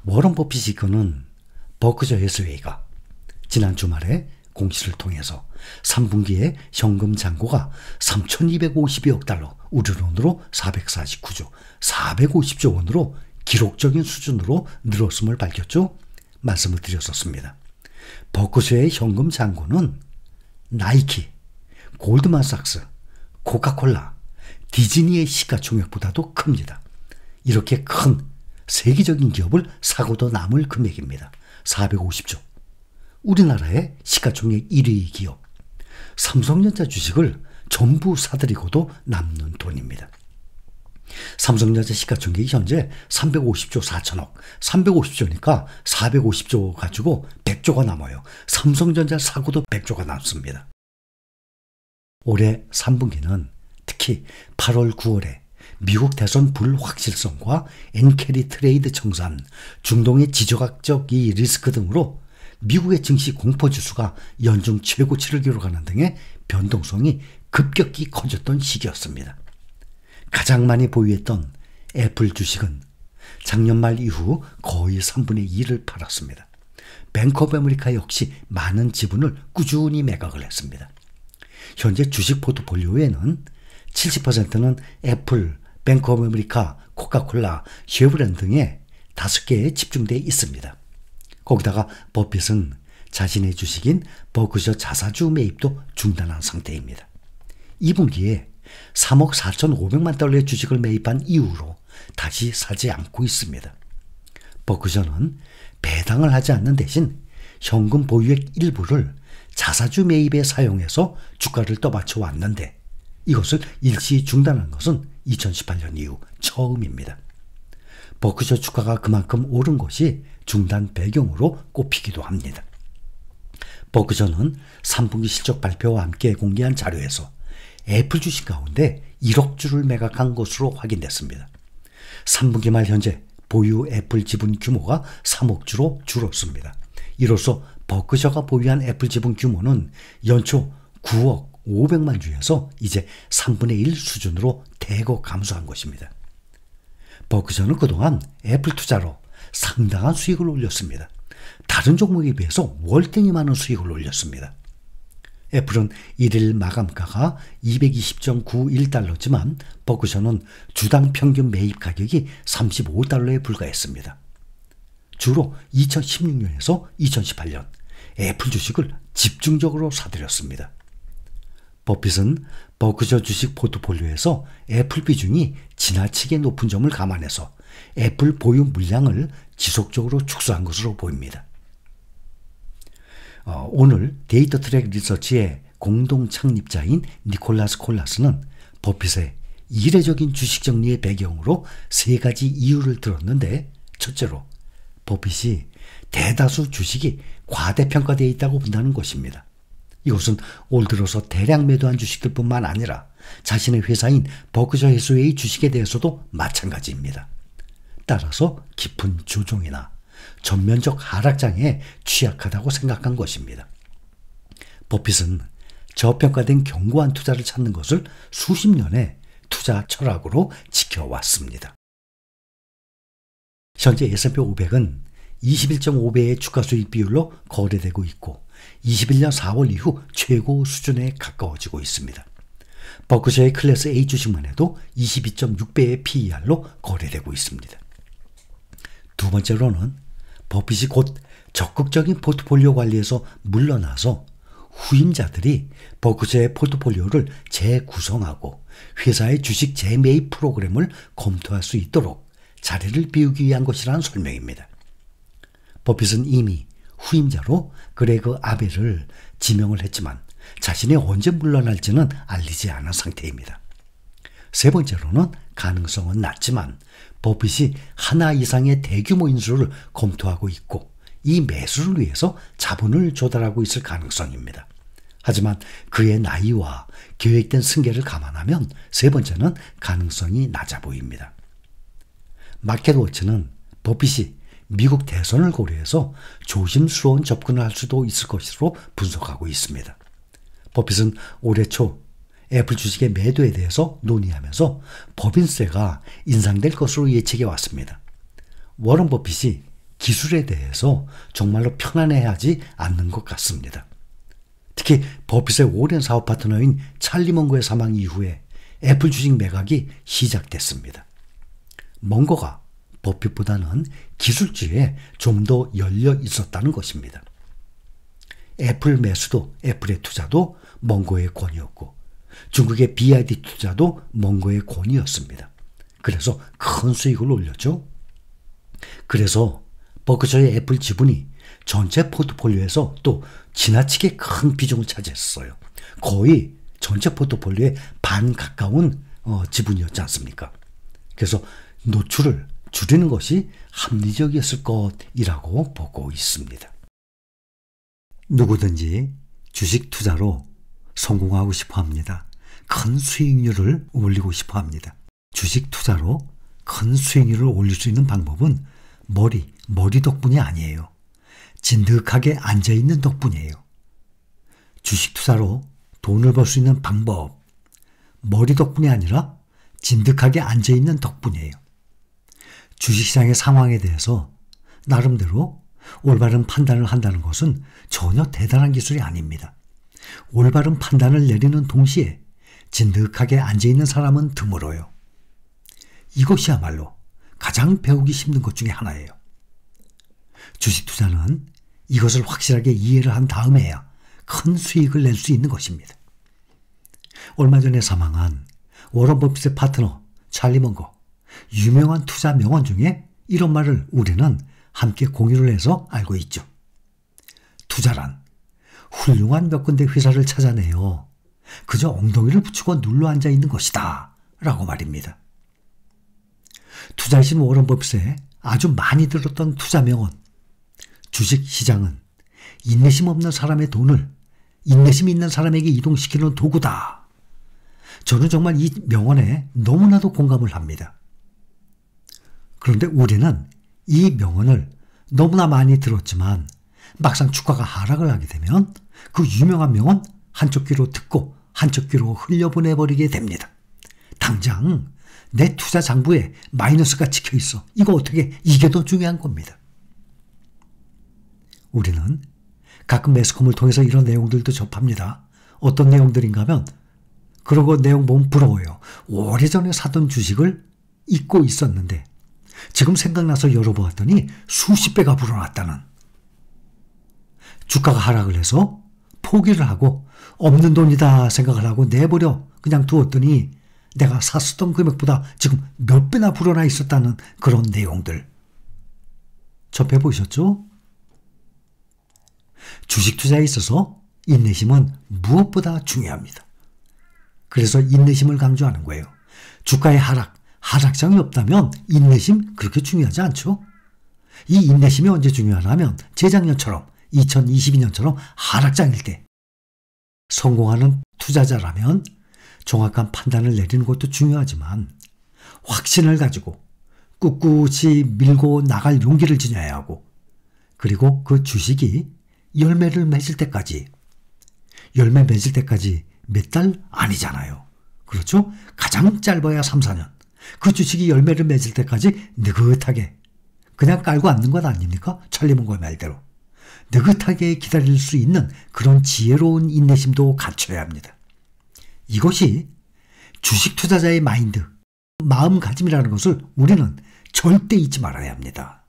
워런 버핏이 이끄는 버크셔 해스웨이가 지난 주말에 공시를 통해서 3분기에 현금 잔고가 3,252억 달러, 우리 돈으로 449조, 450조 원으로 기록적인 수준으로 늘었음을 밝혔죠. 말씀을 드렸었습니다. 버크셔의 현금 잔고는 나이키, 골드만삭스, 코카콜라, 디즈니의 시가총액보다도 큽니다. 이렇게 큰 세계적인 기업을 사고도 남을 금액입니다. 450조. 우리나라의 시가총액 1위 기업 삼성전자 주식을 전부 사들이고도 남는 돈입니다. 삼성전자 시가총액이 현재 350조 4천억, 350조니까 450조 가지고 100조가 남아요. 삼성전자 사고도 100조가 남습니다. 올해 3분기는 특히 8월, 9월에 미국 대선 불확실성과 엔캐리 트레이드 청산, 중동의 지정학적 리스크 등으로 미국의 증시 공포지수가 연중 최고치를 기록하는 등의 변동성이 급격히 커졌던 시기였습니다. 가장 많이 보유했던 애플 주식은 작년 말 이후 거의 3분의 2를 팔았습니다. 뱅크 오브 아메리카 역시 많은 지분을 꾸준히 매각을 했습니다. 현재 주식 포트폴리오에는 70%는 애플, 뱅크 오브 아메리카, 코카콜라, 쉐브론 등의 5개에 집중되어 있습니다. 거기다가 버핏은 자신의 주식인 버크셔 자사주 매입도 중단한 상태입니다. 2분기에 3억 4,500만 달러의 주식을 매입한 이후로 다시 사지 않고 있습니다. 버크셔는 배당을 하지 않는 대신 현금 보유액 일부를 자사주 매입에 사용해서 주가를 떠받쳐 왔는데 이것을 일시 중단한 것은 2018년 이후 처음입니다. 버크셔 주가가 그만큼 오른 것이 중단 배경으로 꼽히기도 합니다. 버크셔는 3분기 실적 발표와 함께 공개한 자료에서 애플 주식 가운데 1억 주를 매각한 것으로 확인됐습니다. 3분기 말 현재 보유 애플 지분 규모가 3억 주로 줄었습니다. 이로써 버크셔가 보유한 애플 지분 규모는 연초 9억 500만 주에서 이제 3분의 1 수준으로 대거 감소한 것입니다. 버크셔는 그동안 애플 투자로 상당한 수익을 올렸습니다. 다른 종목에 비해서 월등히 많은 수익을 올렸습니다. 애플은 1일 마감가가 220.91달러지만 버크셔는 주당 평균 매입 가격이 35달러에 불과했습니다. 주로 2016년에서 2018년 애플 주식을 집중적으로 사들였습니다. 버핏은 버크셔 주식 포트폴리오에서 애플 비중이 지나치게 높은 점을 감안해서 애플 보유 물량을 지속적으로 축소한 것으로 보입니다. 오늘 데이터 트랙 리서치의 공동 창립자인 니콜라스 콜라스는 버핏의 이례적인 주식 정리의 배경으로 3가지 이유를 들었는데, 첫째로 버핏이 대다수 주식이 과대평가되어 있다고 본다는 것입니다. 이것은 올 들어서 대량 매도한 주식들뿐만 아니라 자신의 회사인 버크셔 해스웨이 주식에 대해서도 마찬가지입니다. 따라서 깊은 조정이나 전면적 하락장에 취약하다고 생각한 것입니다. 버핏은 저평가된 견고한 투자를 찾는 것을 수십 년의 투자 철학으로 지켜왔습니다. 현재 S&P 500은 21.5배의 주가수익 비율로 거래되고 있고 21년 4월 이후 최고 수준에 가까워지고 있습니다. 버크셔의 클래스 A 주식만 해도 22.6배의 PER로 거래되고 있습니다. 두 번째로는 버핏이 곧 적극적인 포트폴리오 관리에서 물러나서 후임자들이 버크셔의 포트폴리오를 재구성하고 회사의 주식 재매입 프로그램을 검토할 수 있도록 자리를 비우기 위한 것이라는 설명입니다. 버핏은 이미 후임자로 그레그 아벨을 지명을 했지만 자신이 언제 물러날지는 알리지 않은 상태입니다. 세 번째로는 가능성은 낮지만 버핏이 하나 이상의 대규모 인수를 검토하고 있고 이 매수를 위해서 자본을 조달하고 있을 가능성입니다. 하지만 그의 나이와 계획된 승계를 감안하면 세 번째는 가능성이 낮아 보입니다. 마켓워치는 버핏이 미국 대선을 고려해서 조심스러운 접근을 할 수도 있을 것으로 분석하고 있습니다. 버핏은 올해 초 애플 주식의 매도에 대해서 논의하면서 법인세가 인상될 것으로 예측해 왔습니다. 워런 버핏이 기술에 대해서 정말로 편안해하지 않는 것 같습니다. 특히 버핏의 오랜 사업 파트너인 찰리 먼거의 사망 이후에 애플 주식 매각이 시작됐습니다. 먼거가 버핏보다는 기술주에 좀 더 열려 있었다는 것입니다. 애플 매수도 애플의 투자도 먼거의 권유였고 중국의 BYD 투자도 먼거의 권유였습니다. 그래서 큰 수익을 올렸죠. 그래서 버크셔의 애플 지분이 전체 포트폴리오에서 또 지나치게 큰 비중을 차지했어요. 거의 전체 포트폴리오의 반 가까운 지분이었지 않습니까? 그래서 노출을 줄이는 것이 합리적이었을 것이라고 보고 있습니다. 누구든지 주식 투자로 성공하고 싶어 합니다. 큰 수익률을 올리고 싶어 합니다. 주식 투자로 큰 수익률을 올릴 수 있는 방법은 머리 덕분이 아니에요. 진득하게 앉아있는 덕분이에요. 주식 투자로 돈을 벌 수 있는 방법, 머리 덕분이 아니라 진득하게 앉아있는 덕분이에요. 주식시장의 상황에 대해서 나름대로 올바른 판단을 한다는 것은 전혀 대단한 기술이 아닙니다. 올바른 판단을 내리는 동시에 진득하게 앉아있는 사람은 드물어요. 이것이야말로 가장 배우기 힘든 것 중에 하나예요. 주식 투자는 이것을 확실하게 이해를 한 다음에야 큰 수익을 낼 수 있는 것입니다. 얼마 전에 사망한 워런 버핏의 파트너 찰리 먼거, 유명한 투자 명언 중에 이런 말을 우리는 함께 공유를 해서 알고 있죠. 투자란 훌륭한 몇 군데 회사를 찾아내어 그저 엉덩이를 붙이고 눌러 앉아 있는 것이다 라고 말입니다. 투자이신 워런 버핏의 아주 많이 들었던 투자 명언, 주식시장은 인내심 없는 사람의 돈을 인내심 있는 사람에게 이동시키는 도구다. 저는 정말 이 명언에 너무나도 공감을 합니다. 그런데 우리는 이 명언을 너무나 많이 들었지만 막상 주가가 하락을 하게 되면 그 유명한 명언 한쪽 귀로 듣고 한쪽 귀로 흘려보내버리게 됩니다. 당장 내 투자 장부에 마이너스가 찍혀 있어. 이거 어떻게, 이게 더 중요한 겁니다. 우리는 가끔 매스컴을 통해서 이런 내용들도 접합니다. 어떤 내용들인가 하면 그런 거 내용 보면 부러워요. 오래전에 사던 주식을 잊고 있었는데 지금 생각나서 열어보았더니 수십 배가 불어났다는. 주가가 하락을 해서 포기를 하고 없는 돈이다 생각을 하고 내버려 그냥 두었더니 내가 샀었던 금액보다 지금 몇 배나 불어나 있었다는 그런 내용들. 접해보셨죠? 주식 투자에 있어서 인내심은 무엇보다 중요합니다. 그래서 인내심을 강조하는 거예요. 주가의 하락장이 없다면 인내심 그렇게 중요하지 않죠? 이 인내심이 언제 중요하냐면 재작년처럼 2022년처럼 하락장일 때 성공하는 투자자라면 정확한 판단을 내리는 것도 중요하지만 확신을 가지고 꿋꿋이 밀고 나갈 용기를 지녀야 하고 그리고 그 주식이 열매를 맺을 때까지 몇 달 아니잖아요. 그렇죠? 가장 짧아야 3, 4년. 그 주식이 열매를 맺을 때까지 느긋하게 그냥 깔고 앉는 것 아닙니까? 찰리 먼거의 말대로. 느긋하게 기다릴 수 있는 그런 지혜로운 인내심도 갖춰야 합니다. 이것이 주식 투자자의 마인드, 마음가짐이라는 것을 우리는 절대 잊지 말아야 합니다.